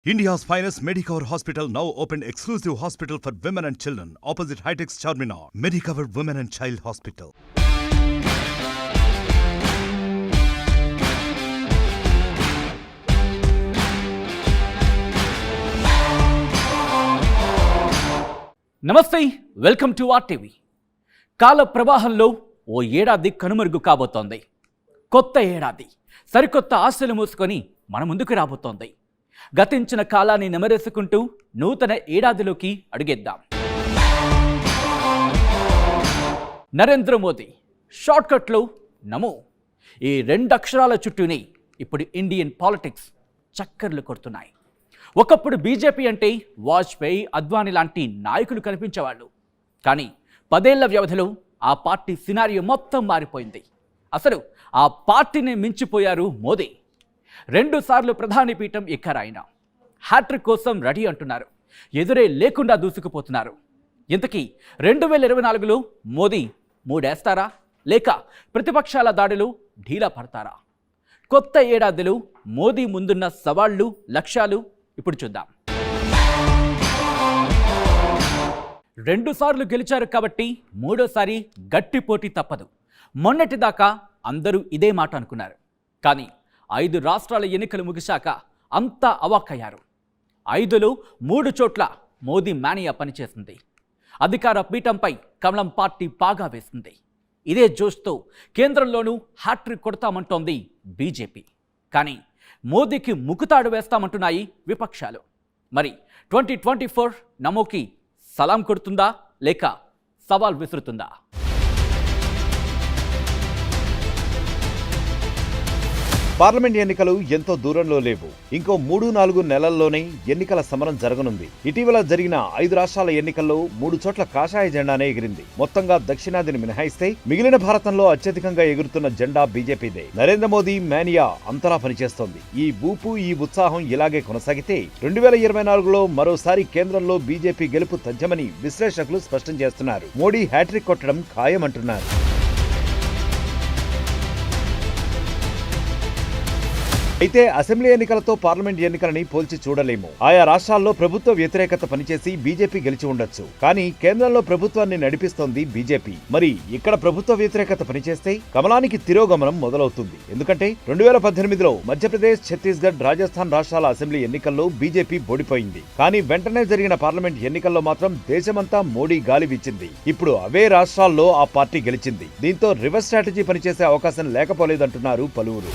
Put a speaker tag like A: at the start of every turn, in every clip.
A: India's finest Medicover Hospital now opened exclusive hospital for women and children opposite High-Tech's Charminar. Medicover Women and Child Hospital.
B: నమస్తే, welcome to RTV. కాల ప్రవాహంలో ఓ ఏడాది కనుమరుగు కాబోతోంది. కొత్త ఏడాది సరికొత్త ఆశలు మూసుకొని మన ముందుకు రాబోతోంది. గతించిన కాలాన్ని నెమరేసుకుంటూ నూతన ఏడాదిలోకి అడుగేద్దాం. నరేంద్ర మోదీ షార్ట్కట్లో నమో, ఈ రెండు అక్షరాల చుట్టూనే ఇప్పుడు ఇండియన్ పాలిటిక్స్ చక్కర్లు కొడుతున్నాయి. ఒకప్పుడు బీజేపీ అంటే వాజ్పేయి, అద్వానీ లాంటి నాయకులు కనిపించేవాళ్ళు. కానీ 10 ఏళ్ల వ్యవధిలో ఆ పార్టీ సినారియో మొత్తం మారిపోయింది. అసలు ఆ పార్టీని మించిపోయారు మోదీ. 2 సార్లు ప్రధాని పీఠం ఎక్కారాయన. హ్యాట్రిక్ కోసం రెడీ అంటున్నారు. ఎదురే లేకుండా దూసుకుపోతున్నారు. ఇంతకీ 2024లో మోదీ మూడేస్తారా, లేక ప్రతిపక్షాల దాడిలో ఢీలా పడతారా? కొత్త ఏడాదిలో మోదీ ముందున్న సవాళ్లు, లక్ష్యాలు ఇప్పుడు చూద్దాం. 2 సార్లు గెలిచారు కాబట్టి మూడోసారి గట్టి పోటీ తప్పదు. మొన్నటిదాకా అందరూ ఇదే మాట అనుకున్నారు. కానీ 5 రాష్ట్రాల ఎన్నికలు ముగిశాక అంతా అవాక్కయ్యారు. 5లో 3 చోట్ల మోదీ మేనియా పనిచేసింది. అధికార పీఠంపై కమలం పార్టీ పాగా వేసింది. ఇదే జోష్తో కేంద్రంలోనూ హ్యాట్రిక్ కొడతామంటోంది బీజేపీ. కానీ మోదీకి ముకుతాడు వేస్తామంటున్నాయి విపక్షాలు. మరి 2024 నమోకి సలాం కొడుతుందా, లేక సవాల్ విసురుతుందా?
C: పార్లమెంట్ ఎన్నికలు ఎంతో దూరంలో లేవు. ఇంకో 3-4 నెలల్లోనే ఎన్నికల సమరం జరగనుంది. ఇటీవల జరిగిన 5 రాష్ట్రాల ఎన్నికల్లో 3 చోట్ల కాషాయ జెండానే ఎగిరింది. మొత్తంగా దక్షిణాదిని మినహాయిస్తే మిగిలిన భారతంలో అత్యధికంగా ఎగురుతున్న జెండా బీజేపీదే. నరేంద్ర మోదీ మేనియా అంతలా పనిచేస్తోంది. ఈ ఊపు, ఈ ఉత్సాహం ఇలాగే కొనసాగితే 2024లో మరోసారి కేంద్రంలో బీజేపీ గెలుపు తథ్యమని విశ్లేషకులు స్పష్టం చేస్తున్నారు. మోడీ హ్యాట్రిక్ కొట్టడం ఖాయమంటున్నారు. అయితే అసెంబ్లీ ఎన్నికలతో పార్లమెంట్ ఎన్నికలని పోల్చి చూడలేము. ఆయా రాష్ట్రాల్లో ప్రభుత్వ వ్యతిరేకత పనిచేసి బీజేపీ గెలిచి ఉండొచ్చు. కానీ కేంద్రంలో ప్రభుత్వాన్ని నడిపిస్తోంది బీజేపీ. మరి ఇక్కడ ప్రభుత్వ వ్యతిరేకత పనిచేస్తే కమలానికి తిరోగమనం మొదలవుతుంది. ఎందుకంటే 2018లో మధ్యప్రదేశ్, ఛత్తీస్గఢ్, రాజస్థాన్ రాష్ట్రాల అసెంబ్లీ ఎన్నికల్లో బీజేపీ ఓడిపోయింది. కానీ వెంటనే జరిగిన పార్లమెంట్ ఎన్నికల్లో మాత్రం దేశమంతా మోడీ గాలి వీచింది. ఇప్పుడు అవే రాష్ట్రాల్లో ఆ పార్టీ గెలిచింది. దీంతో రివర్స్ స్ట్రాటజీ పనిచేసే అవకాశం లేకపోలేదంటున్నారు పలువురు.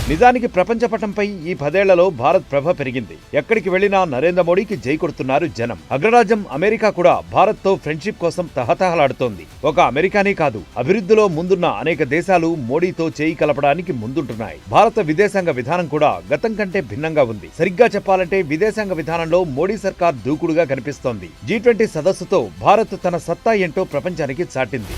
C: నిజానికి ప్రపంచ పటంపై ఈ 10 ఏళ్లలో భారత్ ప్రభ పెరిగింది. ఎక్కడికి వెళ్లినా నరేంద్ర మోడీకి జై కొడుతున్నారు జనం. అగ్రరాజ్యం అమెరికా కూడా భారత్ తో ఫ్రెండ్షిప్ కోసం తహతహలాడుతోంది. ఒక అమెరికానే కాదు, అభివృద్ధిలో ముందున్న అనేక దేశాలు మోడీతో చేయి కలపడానికి ముందుంటున్నాయి. భారత విదేశాంగ విధానం కూడా గతం కంటే భిన్నంగా ఉంది. సరిగ్గా చెప్పాలంటే విదేశాంగ విధానంలో మోడీ సర్కార్ దూకుడుగా కనిపిస్తోంది. G20 సదస్సుతో భారత్ తన సత్తా ఏంటో ప్రపంచానికి చాటింది.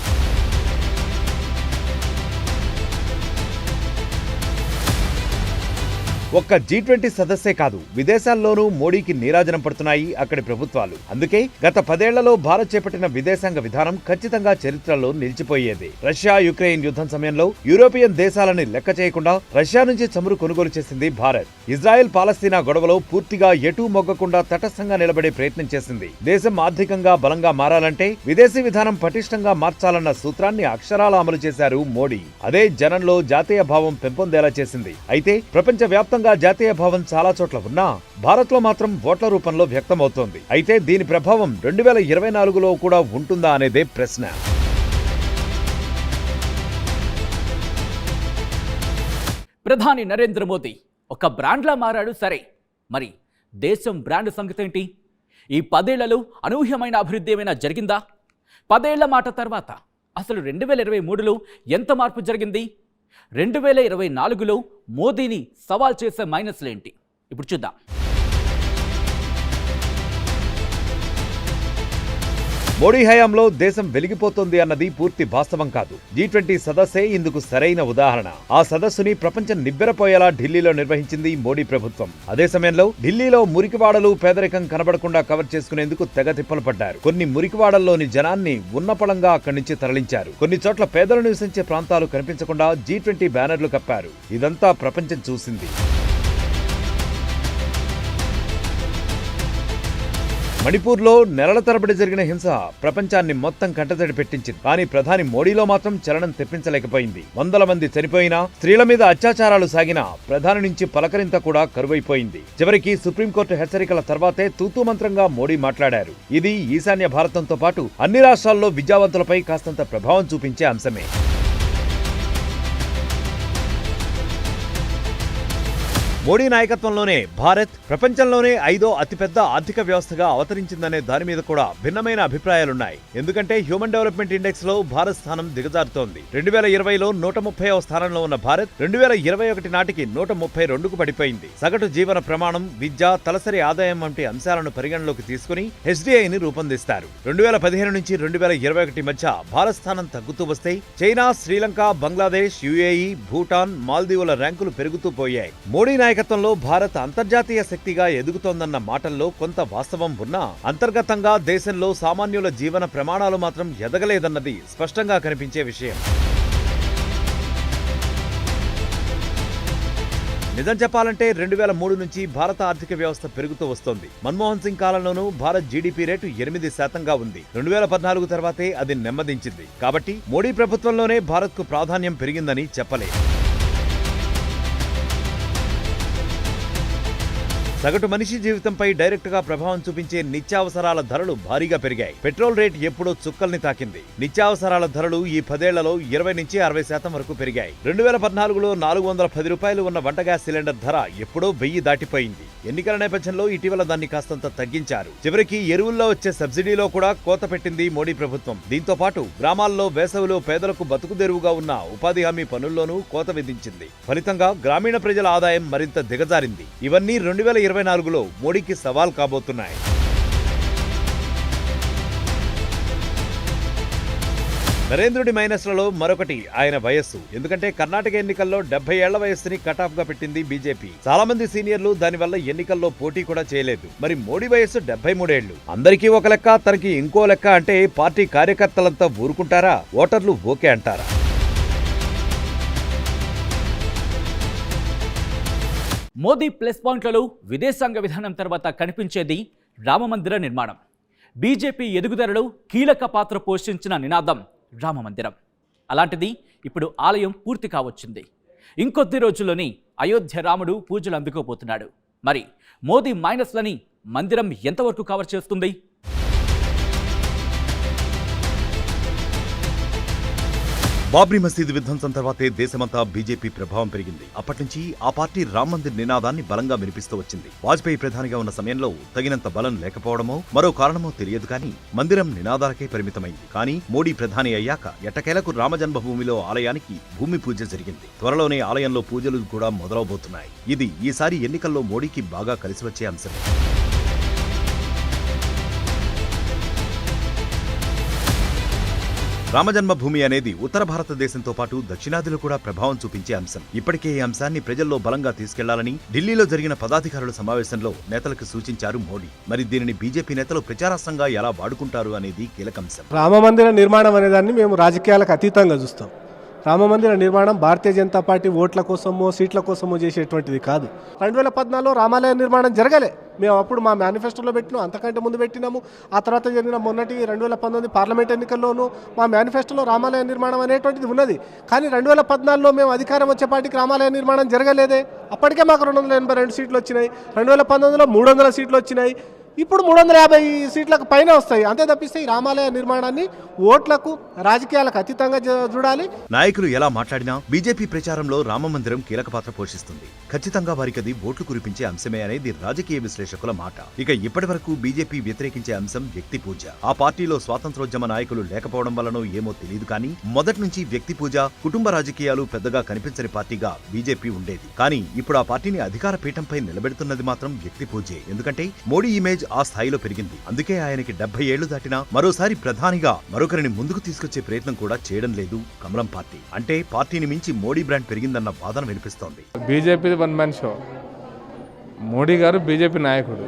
C: ఒక్క G20 సదస్సే కాదు, విదేశాల్లోనూ మోడీకి నీరాజనం పడుతున్నాయి అక్కడి ప్రభుత్వాలు. అందుకే గత 10 ఏళ్లలో భారత్ చేపట్టిన విదేశాంగ విధానం ఖచ్చితంగా చరిత్రలో నిలిచిపోయేది. రష్యా యుక్రెయిన్ యుద్ధం సమయంలో యూరోపియన్ దేశాలని లెక్క చేయకుండా రష్యా నుంచి చమురు కొనుగోలు చేసింది భారత్. ఇజ్రాయెల్ పాలస్తీనా గొడవలో పూర్తిగా ఎటూ మొగ్గకుండా తటస్థంగా నిలబడే ప్రయత్నం చేసింది. దేశం ఆర్థికంగా బలంగా మారాలంటే విదేశీ విధానం పటిష్టంగా మార్చాలన్న సూత్రాన్ని అక్షరాలా అమలు చేశారు మోడీ. అదే జనంలో జాతీయ భావం పెంపొందేలా చేసింది. అయితే ప్రపంచ వ్యాప్తంగా జాతీయ భావం చాలా చోట్ల ఉన్నా భారత్ లో మాత్రం ఓట్ల రూపంలో వ్యక్తమవుతోంది. అయితే దీని ప్రభావం 2024లో కూడా ఉంటుందా అనేదే ప్రశ్న.
B: ప్రధాని నరేంద్ర మోదీ ఒక బ్రాండ్లా మారాడు. సరే, మరి దేశం బ్రాండ్ సంగతి ఏంటి? ఈ 10 ఏళ్లలో అనూహ్యమైన అభివృద్ధి ఏమైనా జరిగిందా? 10 ఏళ్ల మాట తర్వాత అసలు 2023లో ఎంత మార్పు జరిగింది? 2024లో మోదీని సవాల్ చేసే మైనస్లేంటి? ఇప్పుడు చూద్దాం.
C: మోడీ హయాంలో దేశం వెలిగిపోతుంది అన్నది పూర్తి వాస్తవం కాదు. G20 సదస్సే ఇందుకు సరైన ఉదాహరణ. ఆ సదస్సుని ప్రపంచం నివ్వెరపోయేలా ఢిల్లీలో నిర్వహించింది మోడీ ప్రభుత్వం. అదే సమయంలో ఢిల్లీలో మురికివాడలు పేదరికం కనబడకుండా కవర్ చేసుకునేందుకు తెగ తిప్పలు పడ్డారు. కొన్ని మురికివాడల్లోని జనాన్ని ఉన్నపళంగా అక్కడి నుంచి తరలించారు. కొన్ని చోట్ల పేదలు నివసించే ప్రాంతాలు కనిపించకుండా G20 బ్యానర్లు కప్పారు. ఇదంతా ప్రపంచం చూసింది. మణిపూర్లో నెలల తరబడి జరిగిన హింస ప్రపంచాన్ని మొత్తం కంటతడి పెట్టించింది. కానీ ప్రధాని మోడీలో మాత్రం చలనం తెప్పించలేకపోయింది. వందల మంది చనిపోయినా, స్త్రీల మీద అత్యాచారాలు సాగినా ప్రధాని నుంచి పలకరింత కూడా కరువైపోయింది. చివరికి సుప్రీంకోర్టు హెచ్చరికల తర్వాతే తూతూ మంత్రంగా మోడీ మాట్లాడారు. ఇది ఈశాన్య భారతంతో పాటు అన్ని రాష్ట్రాల్లో విద్యావంతులపై కాస్తంత ప్రభావం చూపించే అంశమే. మోడీ నాయకత్వంలోనే భారత్ ప్రపంచంలోనే 5వ అతిపెద్ద ఆర్థిక వ్యవస్థగా అవతరించిందనే దాని మీద కూడా భిన్నమైన అభిప్రాయాలున్నాయి. ఎందుకంటే హ్యూమన్ డెవలప్మెంట్ ఇండెక్స్ లో భారత్ స్థానం దిగజారుతోంది. 2020లో 130వ స్థానంలో ఉన్న భారత్ 2021 నాటికి 132కు పడిపోయింది. సగటు జీవన ప్రమాణం, విద్య, తలసరి ఆదాయం వంటి అంశాలను పరిగణలోకి తీసుకుని HDIని రూపొందిస్తారు. 2015 నుంచి 2021 మధ్య భారత్ స్థానం తగ్గుతూ వస్తే చైనా, శ్రీలంక, బంగ్లాదేశ్, UAE, భూటాన్, మాల్దీవుల ర్యాంకులు పెరుగుతూ పోయాయి. మోడీ నాయకత్వంలో భారత్ అంతర్జాతీయ శక్తిగా ఎదుగుతోందన్న మాటల్లో కొంత వాస్తవం ఉన్నా అంతర్గతంగా దేశంలో సామాన్యుల జీవన ప్రమాణాలు మాత్రం ఎదగలేదన్నది స్పష్టంగా కనిపించే విషయం. నిజం చెప్పాలంటే 2003 నుంచి భారత ఆర్థిక వ్యవస్థ పెరుగుతూ వస్తోంది. మన్మోహన్ సింగ్ కాలంలోనూ భారత్ GDP రేటు 8% ఉంది. 2014 తర్వాతే అది నెమ్మదించింది. కాబట్టి మోడీ ప్రభుత్వంలోనే భారత్ కు ప్రాధాన్యం పెరిగిందని చెప్పలేదు. సగటు మనిషి జీవితంపై డైరెక్ట్ గా ప్రభావం చూపించే నిత్యావసరాల ధరలు భారీగా పెరిగాయి. పెట్రోల్ రేట్ ఎప్పుడో చుక్కల్ని తాకింది. నిత్యావసరాల ధరలు ఈ 10 ఏళ్లలో 20 నుంచి 60% వరకు పెరిగాయి. 2014లో 410 రూపాయలు ఉన్న వంట గ్యాస్ సిలిండర్ ధర ఎప్పుడో 1000 దాటిపోయింది. ఎన్నికల నేపథ్యంలో ఇటీవల దాన్ని కాస్తంత తగ్గించారు. చివరికి ఎరువుల్లో వచ్చే సబ్సిడీలో కూడా కోత పెట్టింది మోడీ ప్రభుత్వం. దీంతో పాటు గ్రామాల్లో వేసవిలో పేదలకు బతుకుదెరువుగా ఉన్న ఉపాధి హామీ పనుల్లోనూ కోత విధించింది. ఫలితంగా గ్రామీణ ప్రజల ఆదాయం మరింత దిగజారింది. ఇవన్నీ 2024లో మోడీకి సవాల్ కాబోతున్నాయి. నరేంద్రుడి మైనస్లలో మరొకటి ఆయన వయస్సు. ఎందుకంటే కర్ణాటక ఎన్నికల్లో 70 ఏళ్ల వయస్సుని కటాఫ్ గా పెట్టింది బీజేపీ. చాలా మంది సీనియర్లు దానివల్ల ఎన్నికల్లో పోటీ కూడా చేయలేదు. మరి మోడీ వయస్సు 73 ఏళ్లు. అందరికీ ఒక లెక్క, తనకి ఇంకో లెక్క అంటే పార్టీ కార్యకర్తలంతా ఊరుకుంటారా? ఓటర్లు ఓకే అంటారా?
B: మోదీ ప్లస్ పాయింట్లలో విదేశాంగ విధానం తర్వాత కనిపించేది రామమందిర నిర్మాణం. బీజేపీ ఎదుగుదలలో కీలక పాత్ర పోషించిన నినాదం రామమందిరం. అలాంటిది ఇప్పుడు ఆలయం పూర్తి కావచ్చింది. ఇంకొద్ది రోజుల్లోని అయోధ్య రాముడు పూజలు అందుకోబోతున్నాడు. మరి మోదీ మైనస్లని మందిరం ఎంతవరకు కవర్ చేస్తుంది?
A: బాబ్రీ మసీదు విధ్వంసం తర్వాతే దేశమంతా బీజేపీ ప్రభావం పెరిగింది. అప్పటి నుంచి ఆ పార్టీ రామ్ మందిర్ నినాదాన్ని బలంగా వినిపిస్తూ వచ్చింది. వాజ్పేయి ప్రధానిగా ఉన్న సమయంలో తగినంత బలం లేకపోవడమో మరో కారణమో తెలియదు కానీ మందిరం నినాదాలకే పరిమితమైంది. కానీ మోడీ ప్రధాని అయ్యాక ఎట్టకేలకు రామజన్మభూమిలో ఆలయానికి భూమి పూజ జరిగింది. త్వరలోనే ఆలయంలో పూజలు కూడా మొదలవబోతున్నాయి. ఇది ఈసారి ఎన్నికల్లో మోడీకి బాగా కలిసి వచ్చే అంశమే. రామజన్మభూమి అనేది ఉత్తర భారతదేశంతో పాటు దక్షిణాదిలో కూడా ప్రభావం చూపించే అంశం. ఇప్పటికే ఈ అంశాన్ని ప్రజల్లో బలంగా తీసుకెళ్లాలని ఢిల్లీలో జరిగిన పదాధికారుల సమావేశంలో నేతలకు సూచించారు మోడీ. మరి దీనిని బీజేపీ నేతలు ప్రచారాస్త్రంగా ఎలా వాడుకుంటారు అనేది కీలకంశం.
D: రామమందిర నిర్మాణం అనేదాన్ని మేము రాజకీయాలకు అతీతంగా చూస్తాం. రామమందిర నిర్మాణం భారతీయ జనతా పార్టీ ఓట్ల కోసమో సీట్ల కోసమో చేసేటువంటిది కాదు. 2014లో రామాలయ నిర్మాణం జరగలే. మేము అప్పుడు మా మేనిఫెస్టోలో పెట్టినాం, అంతకంటే ముందు పెట్టినాము. ఆ తర్వాత జరిగిన మొన్నటి 2019 పార్లమెంట్ ఎన్నికల్లోనూ మా మేనిఫెస్టోలో రామాలయ నిర్మాణం అనేటువంటిది ఉన్నది. కానీ 2014లో మేము అధికారం వచ్చేపాటికి రామాలయ నిర్మాణం జరగలేదే. అప్పటికే మాకు 282 సీట్లు వచ్చినాయి. 2019లో 300 సీట్లు వచ్చినాయి. ఇప్పుడు 350 సీట్లకు పైన వస్తాయి. అంతే తప్పిస్తే ఈ రామాలయ నిర్మాణాన్ని ఓట్లకు రాజకీయాలకు అతీతంగా చూడాలి.
A: నాయకులు ఎలా మాట్లాడినా బీజేపీ ప్రచారంలో రామమందిరం కీలక పాత్ర పోషిస్తుంది. ఖచ్చితంగా వారికది ఓట్లు కురిపించే అంశమే అనేది రాజకీయ విశ్లేషకుల మాట. ఇక ఇప్పటి వరకు బీజేపీ వ్యతిరేకించే అంశం వ్యక్తి పూజ. ఆ పార్టీలో స్వాతంత్రోద్యమ నాయకులు లేకపోవడం వల్లనో ఏమో తెలియదు కానీ మొదటి నుంచి వ్యక్తి పూజ, కుటుంబ రాజకీయాలు పెద్దగా కనిపించని పార్టీగా బీజేపీ ఉండేది. కానీ ఇప్పుడు ఆ పార్టీని అధికార పీఠంపై నిలబెడుతున్నది మాత్రం వ్యక్తి పూజే. ఎందుకంటే మోడీ ఇమేజ్ ఇమేజ్ ఆ స్థాయిలో పెరిగింది. అందుకే ఆయనకి 70 ఏళ్లు దాటినా మరోసారి ప్రధానిగా మరొకరిని ముందుకు తీసుకొచ్చే ప్రయత్నం కూడా చేయడం లేదు కమలం పార్టీ. అంటే పార్టీని మించి మోడీ బ్రాండ్ పెరిగిందన్న వాదన వినిపిస్తోంది.
E: BJP one man show. Modi గారు బీజేపీ నాయకుడు,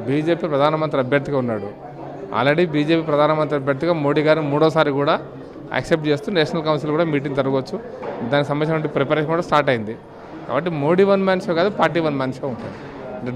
E: బీజేపీ ప్రధానమంత్రి అభ్యర్థిగా ఉన్నాడు. ఆల్రెడీ బీజేపీ ప్రధానమంత్రి అభ్యర్థిగా మోడీ గారు 3వ కూడా యాక్సెప్ట్ చేస్తూ నేషనల్ కౌన్సిల్ కూడా మీటింగ్ జరగవచ్చు. దానికి సంబంధించిన ప్రిపరేషన్ కూడా స్టార్ట్ అయింది. కాబట్టి మోడీ వన్ మ్యాన్ షో కాదు, పార్టీ వన్ మ్యాన్ షో ఉంటుంది.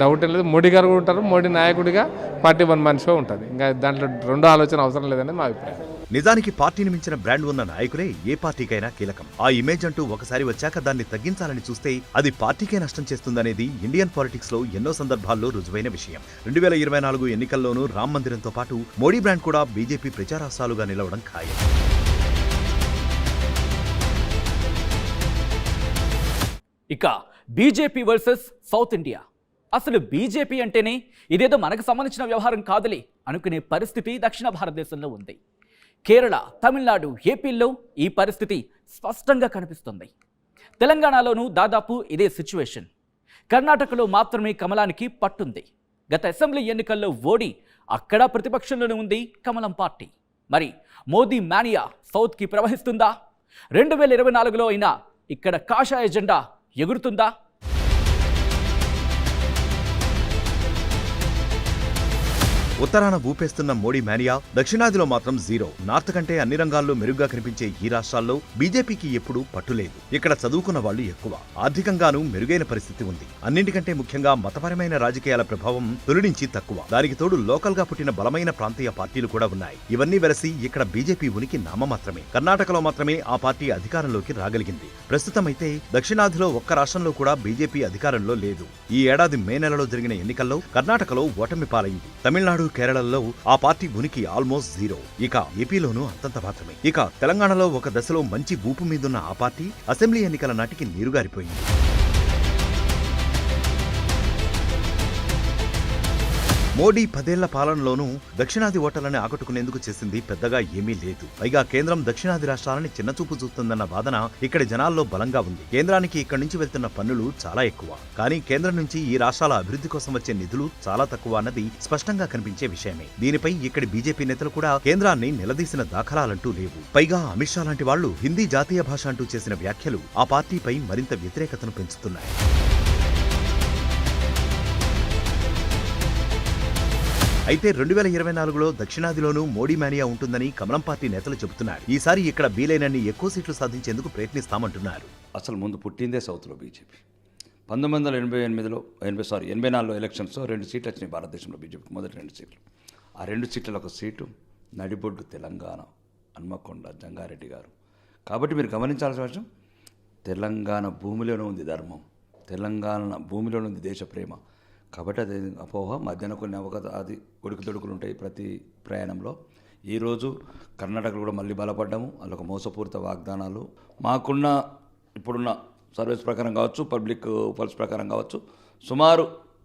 E: డౌట్ ఏం లేదు. మోడీ గారు కూడా ఉంటారు, మోడీ నాయకుడిగా పార్టీ వన్ మ్యాన్ షో ఉంటుంది. ఇంకా దాంట్లో రెండో ఆలోచన అవసరం లేదని మా అభిప్రాయం.
A: నిజానికి పార్టీని మించిన బ్రాండ్ ఉన్న నాయకులే ఏ పార్టీకైనా కీలకం. ఆ ఇమేజ్ అంటూ ఒకసారి వచ్చాక దాన్ని తగ్గించాలని చూస్తే అది పార్టీకే నష్టం చేస్తుందనేది ఇండియన్ పాలిటిక్స్ లో ఎన్నో సందర్భాల్లో రుజువైన విషయం. 2024 ఎన్నికల్లోనూ రామ్ మందిరంతో పాటు మోడీ బ్రాండ్ కూడా బీజేపీ ప్రచారాస్త్రాలుగా నిలవడం ఖాయం.
B: ఇక బీజేపీ వర్సెస్ సౌత్ ఇండియా. అసలు బీజేపీ అంటేనే ఇదేదో మనకు సంబంధించిన వ్యవహారం కాదులే అనుకునే పరిస్థితి దక్షిణ భారతదేశంలో ఉంది. కేరళ, తమిళనాడు, ఏపీల్లో ఈ పరిస్థితి స్పష్టంగా కనిపిస్తుంది. తెలంగాణలోనూ దాదాపు ఇదే సిచ్యువేషన్. కర్ణాటకలో మాత్రమే కమలానికి పట్టుంది. గత అసెంబ్లీ ఎన్నికల్లో ఓడి అక్కడ ప్రతిపక్షంలోనే ఉంది కమలం పార్టీ. మరి మోదీ మానియా సౌత్కి ప్రవహిస్తుందా? 2024లో అయినా ఇక్కడ కాషాయ జెండా ఎగురుతుందా?
A: ఉత్తరాన ఊపేస్తున్న మోడీ మానియా దక్షిణాదిలో మాత్రం జీరో. నార్త్ కంటే అన్ని రంగాల్లో మెరుగ్గా కనిపించే ఈ రాష్ట్రాల్లో బీజేపీకి ఎప్పుడూ పట్టులేదు. ఇక్కడ చదువుకున్న వాళ్లు ఎక్కువ, ఆర్థికంగానూ మెరుగైన పరిస్థితి ఉంది. అన్నింటికంటే ముఖ్యంగా మతపరమైన రాజకీయాల ప్రభావం తొలి నుంచి తక్కువ. దానికి తోడు లోకల్ గా పుట్టిన బలమైన ప్రాంతీయ పార్టీలు కూడా ఉన్నాయి. ఇవన్నీ వెరసి ఇక్కడ బీజేపీ ఉనికి నామమాత్రమే. కర్ణాటకలో మాత్రమే ఆ పార్టీ అధికారంలోకి రాగలిగింది. ప్రస్తుతమైతే దక్షిణాదిలో ఒక్క రాష్ట్రంలో కూడా బీజేపీ అధికారంలో లేదు. ఈ ఏడాది మే నెలలో జరిగిన ఎన్నికల్లో కర్ణాటకలో ఓటమి పాలైంది. తమిళనాడు, కేరళలో ఆ పార్టీ ఉనికి ఆల్మోస్ట్ జీరో. ఇక ఏపీలోనూ అంతంత మాత్రమే. ఇక తెలంగాణలో ఒక దశలో మంచి ఊపు మీదున్న ఆ పార్టీ అసెంబ్లీ ఎన్నికల నాటికి నీరుగారిపోయింది. మోడీ 10 ఏళ్ల పాలనలోనూ దక్షిణాది ఓటర్లని ఆకట్టుకునేందుకు చేసింది పెద్దగా ఏమీ లేదు. పైగా కేంద్రం దక్షిణాది రాష్ట్రాలని చిన్నచూపు చూస్తుందన్న వాదన ఇక్కడి జనాల్లో బలంగా ఉంది. కేంద్రానికి ఇక్కడి నుంచి వెళ్తున్న పన్నులు చాలా ఎక్కువ, కానీ కేంద్రం నుంచి ఈ రాష్ట్రాల అభివృద్ధి కోసం వచ్చే నిధులు చాలా తక్కువ అన్నది స్పష్టంగా కనిపించే విషయమే. దీనిపై ఇక్కడి బీజేపీ నేతలు కూడా కేంద్రాన్ని నిలదీసిన దాఖలాలంటూ లేవు. పైగా అమిత్ షా లాంటి వాళ్లు హిందీ జాతీయ భాష అంటూ చేసిన వ్యాఖ్యలు ఆ పార్టీపై మరింత వ్యతిరేకతను పెంచుతున్నాయి. అయితే 2024లో దక్షిణాదిలోనూ మోడీ మానియా ఉంటుందని కమలం పార్టీ నేతలు చెబుతున్నారు. ఈసారి ఇక్కడ వీలైనన్ని ఎక్కువ సీట్లు సాధించేందుకు ప్రయత్నిస్తామంటున్నారు.
F: అసలు ముందు పుట్టిందే సౌత్లో బీజేపీ. 1984లో ఎలక్షన్స్లో 2 సీట్లు వచ్చినాయి భారతదేశంలో బీజేపీకి. మొదటి 2 సీట్లు. ఆ 2 సీట్లలో ఒక సీటు నడిబొడ్డు తెలంగాణ, హన్మకొండ, జంగారెడ్డి గారు. కాబట్టి మీరు గమనించాల్సిన విషయం, తెలంగాణ భూమిలోనే ఉంది ధర్మం, తెలంగాణ భూమిలోనే ఉంది దేశ ప్రేమ. కాబట్టి అది అపోహ. మధ్యాహ్న కొన్ని అది ఒడుకుదొడుకులు ఉంటాయి ప్రతి ప్రయాణంలో. ఈరోజు కర్ణాటకలో కూడా మళ్ళీ బలపడ్డాము. అదొక మోసపూరిత వాగ్దానాలు. మాకున్న ఇప్పుడున్న సర్వేస్ ప్రకారం కావచ్చు, పబ్లిక్ పల్స్ ప్రకారం కావచ్చు, సుమారు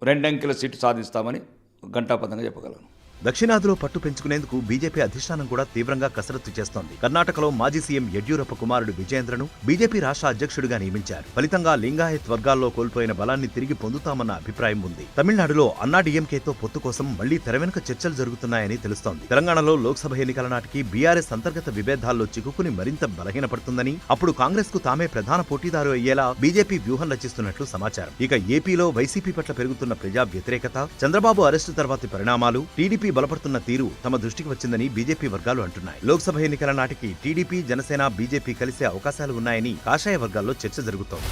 F: 2 అంకెల సీటు సాధిస్తామని ఘంటాపథంగా చెప్పగలను.
A: దక్షిణాదిలో పట్టు పెంచుకునేందుకు బీజేపీ అధిష్టానం కూడా తీవ్రంగా కసరత్తు చేస్తోంది. కర్ణాటకలో మాజీ సీఎం యడ్యూరప్ప కుమారుడు విజయేంద్రను బీజేపీ రాష్ట్ర అధ్యక్షుడిగా నియమించారు. ఫలితంగా లింగాయత్ వర్గాల్లో కోల్పోయిన బలాన్ని తిరిగి పొందుతామన్న అభిప్రాయం ఉంది. తమిళనాడులో అన్నాడీఎంకేతో పొత్తు కోసం మళ్లీ తెరవెనుక చర్చలు జరుగుతున్నాయని తెలుస్తోంది. తెలంగాణలో లోక్సభ ఎన్నికల నాటికి బీఆర్ఎస్ అంతర్గత విభేదాల్లో చిక్కుకుని మరింత బలహీనపడుతుందని, అప్పుడు కాంగ్రెస్ కు తామే ప్రధాన పోటీదారు అయ్యేలా బీజేపీ వ్యూహం రచిస్తున్నట్లు సమాచారం. ఇక ఏపీలో వైసీపీ పట్ల పెరుగుతున్న ప్రజా వ్యతిరేకత, చంద్రబాబు అరెస్టు తర్వాతి పరిణామాలు, టీడీపీ బలపడుతున్న తీరు తమ దృష్టికి వచ్చిందని బీజేపీ వర్గాలు అంటున్నాయి. లోక్సభ ఎన్నికల నాటికి టీడీపీ, జనసేన, బీజేపీ కలిసే అవకాశాలు ఉన్నాయని కాషాయ వర్గాల్లో చర్చ జరుగుతోంది.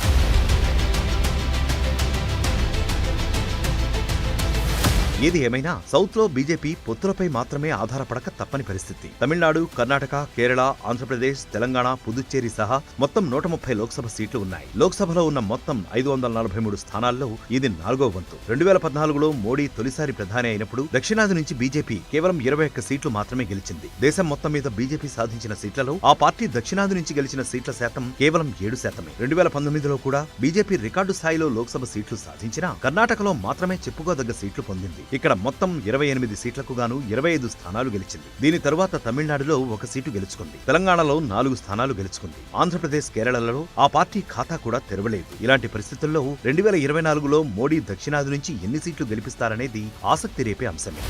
A: ఏది ఏమైనా సౌత్ లో బీజేపీ పొత్తులపై మాత్రమే ఆధారపడక తప్పని పరిస్థితి. తమిళనాడు, కర్ణాటక, కేరళ, ఆంధ్రప్రదేశ్, తెలంగాణ, పుదుచ్చేరి సహా మొత్తం 130 లోక్సభ సీట్లు ఉన్నాయి. లోక్సభలో ఉన్న మొత్తం 543 స్థానాల్లో ఇది 4వ వంతు. 2014లో మోడీ తొలిసారి ప్రధాని అయినప్పుడు దక్షిణాది నుంచి బీజేపీ కేవలం 21 సీట్లు మాత్రమే గెలిచింది. దేశం మొత్తం మీద బీజేపీ సాధించిన సీట్లలో ఆ పార్టీ దక్షిణాది నుంచి గెలిచిన సీట్ల శాతం కేవలం 7%. 2019లో కూడా బీజేపీ రికార్డు స్థాయిలో లోక్సభ సీట్లు సాధించినా కర్ణాటకలో మాత్రమే చెప్పుకోదగ్గ సీట్లు పొందింది. ఇక్కడ మొత్తం 28 సీట్లకు గాను 25 స్థానాలు గెలిచింది. దీని తరువాత తమిళనాడులో 1 సీటు గెలుచుకుంది. తెలంగాణలో 4 స్థానాలు గెలుచుకుంది. ఆంధ్రప్రదేశ్, కేరళలో ఆ పార్టీ ఖాతా కూడా తెరవలేదు. ఇలాంటి పరిస్థితుల్లో 2024లో మోడీ దక్షిణాది నుంచి ఎన్ని సీట్లు గెలిపిస్తారనేది ఆసక్తి రేపే అంశమే.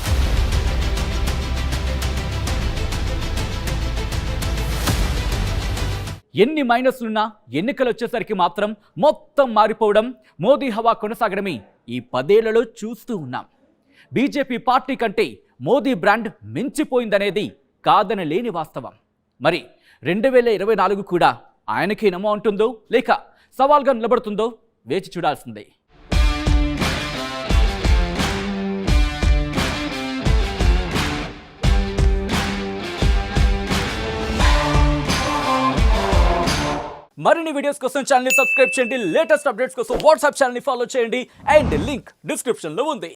B: ఎన్ని మైనస్లున్నా ఎన్నికలు వచ్చేసరికి మాత్రం మొత్తం మారిపోవడం, మోదీ హవా కొనసాగడమే ఈ 10 ఏళ్లలో చూస్తూ ఉన్నాం. బీజేపీ పార్టీ కంటే మోదీ బ్రాండ్ మించిపోయిందనేది కాదని లేని వాస్తవం. మరి 2024 కూడా ఆయనకే నమో అంటుందో లేక సవాల్గా నిలబడుతుందో వేచి చూడాల్సిందే. మరిన్ని వీడియోస్ కోసం ఛానల్ ని సబ్స్క్రైబ్ చేయండి. లేటెస్ట్ అప్డేట్స్ కోసం వాట్సాప్ ఛానల్ ని ఫాలో చేయండి. అండ్ లింక్ డిస్క్రిప్షన్ లో ఉంది.